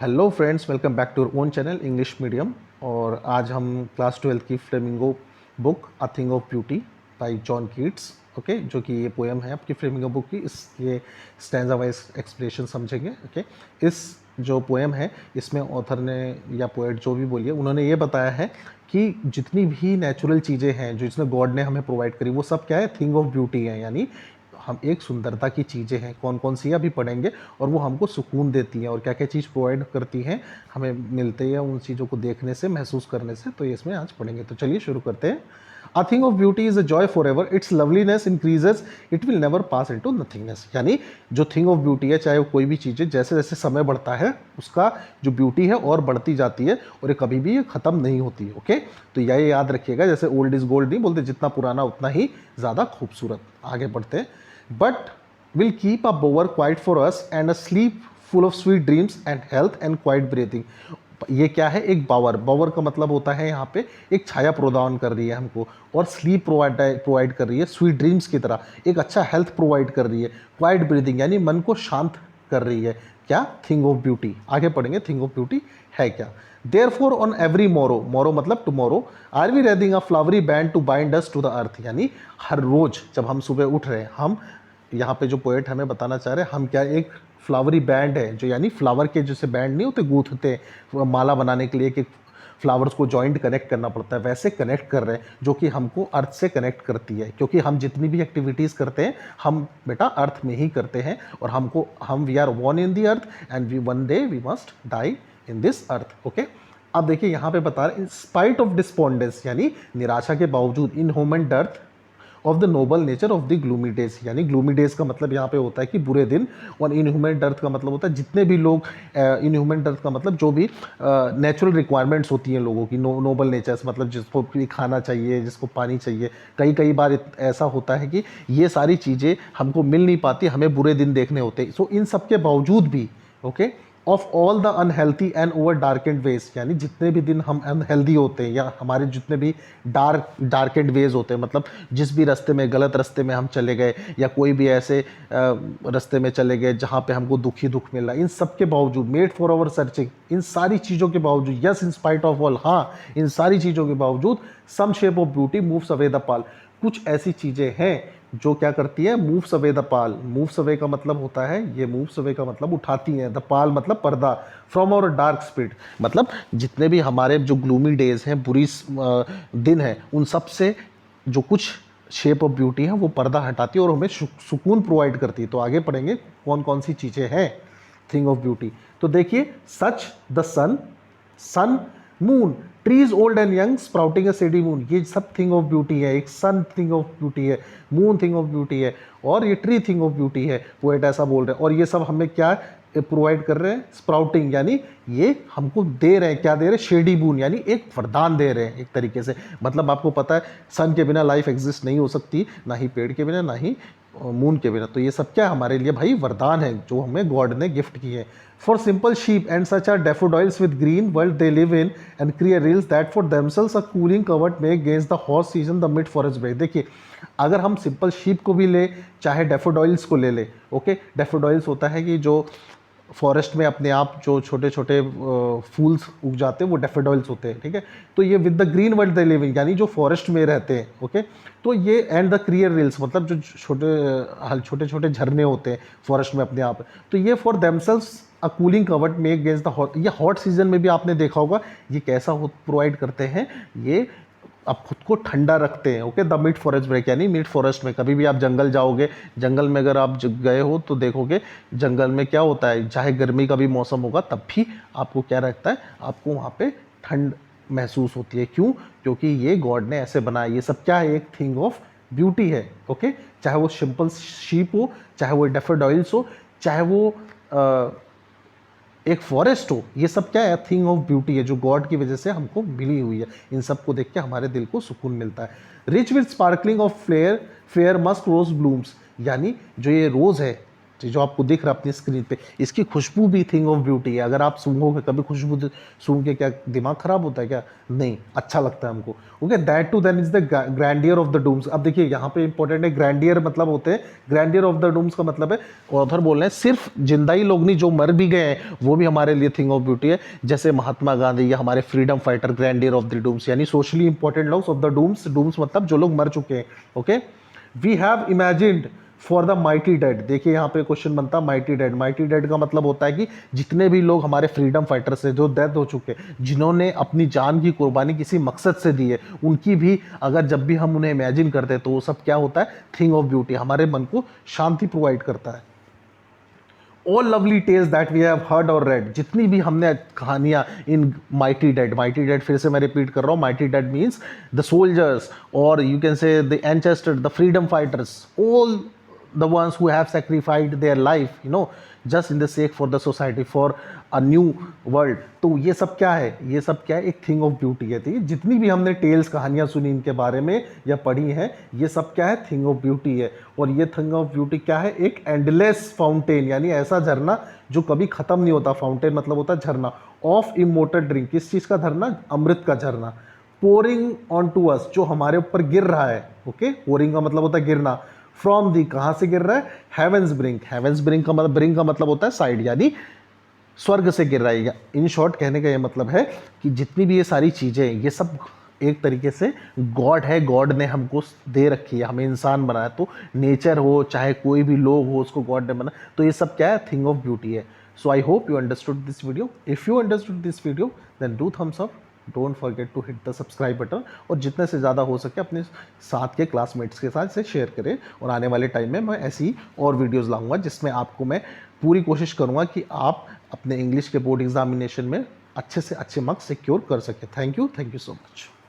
Hello friends, welcome back to own channel English medium. और आज हम क्लास 12 की Flamingo book a thing of beauty by John Keats, okay, जो कि ये पोएम है आपकी फ्लेमिंगो बुक की। इसके स्टैंजा वाइज एक्सप्रेशन समझेंगे। ओके, इस जो पोएम है इसमें ऑथर ने या पोएट जो भी बोलिए, उन्होंने ये बताया है कि जितनी भी नेचुरल चीज़ें हैं जो इसने गॉड ने हमें प्रोवाइड करी, वो सब क्या है, थिंग ऑफ ब्यूटी है। यानी हम एक सुंदरता की चीज़ें हैं, कौन कौन सी अभी पढ़ेंगे, और वो हमको सुकून देती हैं और क्या क्या चीज़ प्रोवाइड करती हैं, हमें मिलते हैं उन चीज़ों को देखने से, महसूस करने से। तो ये इसमें आज पढ़ेंगे। तो चलिए शुरू करते हैं। अ thing of beauty is a joy for ever, it's loveliness increases, it will never pass into nothingness. यानी जो थिंग ऑफ ब्यूटी है, चाहे वो कोई भी चीज़ है, जैसे जैसे समय बढ़ता है उसका जो ब्यूटी है और बढ़ती जाती है, और ये कभी भी ख़त्म नहीं होती है। ओके, तो यह याद रखिएगा, जैसे ओल्ड इज गोल्ड नहीं बोलते, जितना पुराना उतना ही ज़्यादा खूबसूरत। आगे बढ़ते हैं। But will keep a bower quiet for us and a sleep full of sweet dreams and health and quiet breathing। ये क्या है, एक बावर। बावर का मतलब होता है यहाँ पे एक छाया प्रदान कर रही है हमको, और स्लीप प्रोवाइड कर रही है स्वीट ड्रीम्स की तरह, एक अच्छा हेल्थ प्रोवाइड कर रही है, क्वाइट ब्रीदिंग यानी मन को शांत कर रही है। क्या, थिंग ऑफ ब्यूटी। आगे पढ़ेंगे थिंग ऑफ ब्यूटी है क्या। Therefore on every morrow, morrow मतलब tomorrow, are we reading a flowery band to bind us to the earth. यानी हर रोज जब हम सुबह उठ रहे हैं, हम यहाँ पे जो पोएट हमें बताना चाह रहे हैं, हम क्या एक फ्लावरी बैंड है, जो यानी फ्लावर के जैसे बैंड नहीं होते, गूंथते माला बनाने के लिए कि फ्लावर्स को जॉइंट कनेक्ट करना पड़ता है, वैसे कनेक्ट कर रहे हैं, जो कि हमको अर्थ से कनेक्ट करती है। क्योंकि हम जितनी भी एक्टिविटीज़ करते हैं, हम बेटा अर्थ में ही करते हैं, और हम we are born in the earth and we one day we must die in this earth. Okay, अब देखिए यहाँ पे बता रहे, इन स्पाइट ऑफ डिस्पोंडेंस यानी निराशा के बावजूद, in human dearth of the Nobel nature of the gloomy days. यानी ग्लूमी डेज का मतलब यहाँ पे होता है कि बुरे दिन, और इन ह्यूमन डर्थ का मतलब होता है जितने भी लोग, इन ह्यूमन डर्थ का मतलब जो भी नेचुरल रिक्वायरमेंट्स होती हैं लोगों की, नोबल नेचर्स मतलब जिसको भी खाना चाहिए, जिसको पानी चाहिए। कई कई बार ऐसा होता है कि ये सारी चीज़ें हमको मिल नहीं पाती, हमें बुरे दिन देखने होते। सो इन सब के बावजूद भी, okay, of all the unhealthy and over darkened ways, यानी जितने भी दिन हम अनहेल्दी होते हैं, या हमारे जितने भी डार्केंड वेज होते हैं, मतलब जिस भी रास्ते में, गलत रास्ते में हम चले गए, या कोई भी ऐसे रास्ते में चले गए जहाँ पे हमको दुख ही दुख मिल रहा है, इन सब के बावजूद, मेड फॉर आवर सर्चिंग, इन सारी चीज़ों के बावजूद, yes in spite of all, हाँ इन सारी चीज़ों के बावजूद, some shape of beauty moves away the pall, कुछ ऐसी चीज़ें हैं जो क्या करती है, moves away the pall. Moves away का मतलब होता है, ये मूव्स अवे का मतलब उठाती हैं, द पाल मतलब पर्दा, फ्रॉम आवर डार्क स्पिरिट, मतलब जितने भी हमारे जो ग्लूमी डेज हैं, बुरी दिन है, उन सब से जो कुछ शेप ऑफ ब्यूटी है वो पर्दा हटाती है और हमें सुकून प्रोवाइड करती है। तो आगे पढ़ेंगे कौन कौन सी चीज़ें हैं थिंग ऑफ ब्यूटी। तो देखिए, such the sun, sun, moon, trees old and young sprouting a shady moon, ये सब थिंग ऑफ ब्यूटी है। एक सन थिंग ऑफ ब्यूटी है, मून थिंग ऑफ ब्यूटी है, और ये ट्री थिंग ऑफ ब्यूटी है, पोएट ऐसा बोल रहे हैं। और ये सब हमें क्या प्रोवाइड कर रहे हैं, स्प्राउटिंग, यानी ये हमको दे रहे हैं, क्या दे रहे हैं, शेडी मून, यानी एक वरदान दे रहे हैं एक तरीके से। मतलब आपको पता है सन के बिना लाइफ एग्जिस्ट नहीं हो सकती, ना ही पेड़ के बिना, ना ही मून के बिना। तो ये सब क्या हमारे लिए भाई वरदान है, जो हमें गॉड ने गिफ्ट की है। For simple sheep and such are daffodils with green world they live in and create rills that for themselves a cooling covert make against the hot season the mid forest brake. देखिए, अगर हम simple sheep को भी ले, चाहे डेफोडॉइल्स को ले ले, ओके, डेफोडॉइल्स होता है कि जो फॉरेस्ट में अपने आप जो छोटे छोटे फूल्स उग जाते हैं, वो डेफोडॉइल्स होते हैं, ठीक है। तो ये with the green world they living, यानी जो फॉरेस्ट में रहते हैं, ओके। तो ये एंड द क्रियर रील्स मतलब जो छोटे छोटे झरने होते हैं फॉरेस्ट में अपने आप, तो ये for themselves a cooling covert make against the hot. ये हॉट सीजन में भी आपने देखा होगा, ये कैसा प्रोवाइड करते हैं, ये आप खुद को ठंडा रखते हैं। Okay, the mid forest brake, यानी मिड फॉरेस्ट में कभी भी आप जंगल जाओगे, जंगल में अगर आप गए हो तो देखोगे जंगल में क्या होता है, चाहे गर्मी का भी मौसम होगा तब भी आपको क्या रहता है, आपको वहाँ पे ठंड महसूस होती है। क्यों? क्योंकि ये गॉड ने ऐसे बनाया। ये सब क्या है, एक थिंग ऑफ ब्यूटी है। ओके, चाहे वो सिंपल शीप हो, चाहे वो डेफोडॉइल्स हो, चाहे वो एक फॉरेस्ट हो, ये सब क्या है, थिंग ऑफ ब्यूटी है, जो गॉड की वजह से हमको मिली हुई है। इन सब को देख के हमारे दिल को सुकून मिलता है। Rich with sparkling of flare fair musk rose blooms, यानी जो ये रोज़ है, जो आपको दिख रहा है अपनी स्क्रीन पे, इसकी खुशबू भी थिंग ऑफ ब्यूटी है। अगर आप सूंघोगे कभी खुशबू सूंघ के क्या दिमाग खराब होता है क्या? नहीं, अच्छा लगता है हमको। Okay, that too then is the grandeur of the dooms. अब देखिए यहाँ पे इंपॉर्टेंट है, ग्रैंडियर मतलब होते हैं, ग्रैंडियर ऑफ द डूम्स का मतलब है, ऑथर बोल रहे हैं सिर्फ जिंदा ही लोग नहीं, जो मर भी गए हैं वो भी हमारे लिए थिंग ऑफ ब्यूटी है। जैसे महात्मा गांधी या हमारे freedom fighter, grandeur of the dooms, यानी सोशली इंपॉर्टेंट लोग ऑफ द डूम्स। डूम्स मतलब जो लोग मर चुके हैं। Okay, we have imagined for the mighty dead. देखिए यहाँ पे क्वेश्चन बनता है माइटी डेड। माइटी डेड का मतलब होता है कि जितने भी लोग हमारे फ्रीडम फाइटर्स हैं जो डेथ हो चुके हैं, जिन्होंने अपनी जान की कुर्बानी किसी मकसद से दी है, उनकी भी अगर जब भी हम उन्हें इमेजिन करते हैं तो वो सब क्या होता है? थिंग ऑफ ब्यूटी, हमारे मन को शांति प्रोवाइड करता है। All lovely tales that we have heard or read, जितनी भी हमने कहानियां in mighty dead, mighty dead फिर से मैं रिपीट कर रहा हूँ, mighty dead means the soldiers or you can say the ancestor, the freedom fighters, all the ones who have sacrificed their life, you know, just in the sake for the society, for a new world। तो ये सब क्या है? ये सब क्या है? एक थिंग ऑफ ब्यूटी है। ठीक है, जितनी भी हमने टेल्स कहानियां सुनी इनके बारे में या पढ़ी हैं, ये सब क्या है? थिंग ऑफ ब्यूटी है। और ये थिंग ऑफ ब्यूटी क्या है? एक एंडलेस फाउंटेन, यानी ऐसा झरना जो कभी खत्म नहीं होता। फाउंटेन मतलब होता है झरना। ऑफ इमोर्टल ड्रिंक, किस चीज़ का झरना? अमृत का झरना। पोरिंग ऑन टू अस, जो हमारे ऊपर गिर रहा है। ओके, पोरिंग का मतलब होता है गिरना। फ्रॉम दी, कहां से गिर रहा है? Heaven's brink. हेवेंस ब्रिंक का मतलब, ब्रिंक का मतलब होता है साइड, यानी स्वर्ग से गिर रहा है। इन शॉर्ट कहने का ये मतलब है कि जितनी भी ये सारी चीजें, ये सब एक तरीके से गॉड है, गॉड ने हमको दे रखी है, हमें इंसान बनाया। तो नेचर हो चाहे कोई भी लोग हो, उसको गॉड ने बनाया। तो ये सब क्या है? थिंग ऑफ ब्यूटी है। So I hope you understood this video. If you understood this video then do thumbs up, don't forget to hit the subscribe button, और जितने से ज़्यादा हो सके अपने साथ के क्लासमेट्स के साथ इसे शेयर करें। और आने वाले टाइम में मैं ऐसी और वीडियोस लाऊंगा जिसमें आपको मैं पूरी कोशिश करूंगा कि आप अपने इंग्लिश के बोर्ड एग्जामिनेशन में अच्छे से अच्छे मार्क्स सिक्योर कर सकें। Thank you so much.